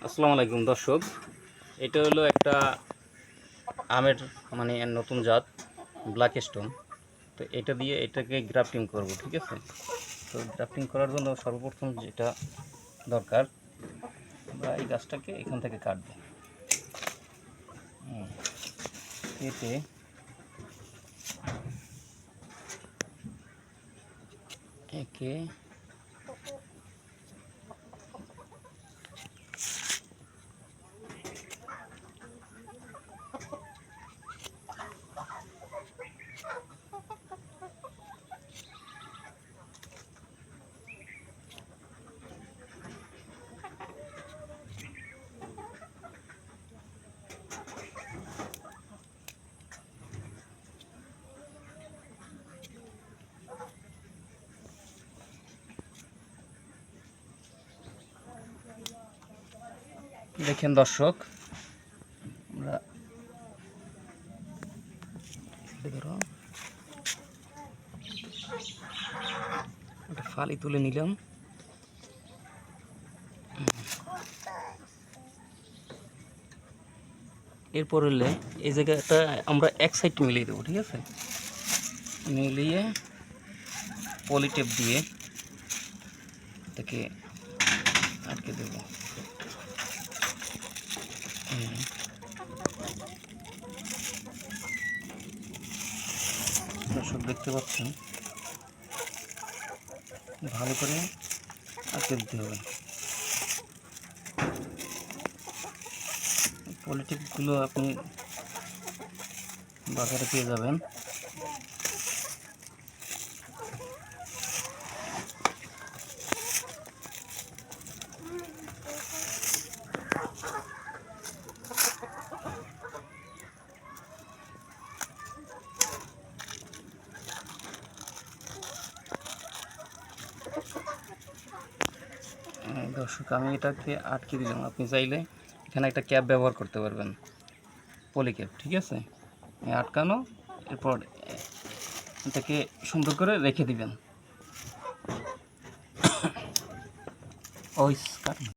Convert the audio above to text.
আসসালামু আলাইকুম দর্শক, এটা হলো একটা আমের মানে নতুন জাত ব্ল্যাক স্টোন। তো এটা দিয়ে এটাকে গ্রাফটিং করব, ঠিক আছে। তো গ্রাফটিং করার জন্য সর্বপ্রথম যেটা দরকার, আমরা এই গাছটাকে এখান থেকে কাটবো। কেটে একে দেখেন দর্শক, আমরা একটা ফালি তুলে নিলাম। এরপর হলে এই জায়গাটা আমরা এক সাইড মিলিয়ে দেবো, ঠিক আছে। মিলিয়ে পলিটেপ দিয়ে এটাকে আটকে দেবো। দর্শক দেখতে পাচ্ছেন, ভালো করে আটকে দিতে হবে। পলিটিকগুলো আপনি বাজারে পেয়ে যাবেন। দর্শক, আমি এটাকে আটকে দিলাম। আপনি চাইলে এখানে একটা ক্যাপ ব্যবহার করতে পারবেন, পলি ক্যাপ, ঠিক আছে। আটকানো, এরপর এটাকে সুন্দর করে রেখে দিবেন। ওই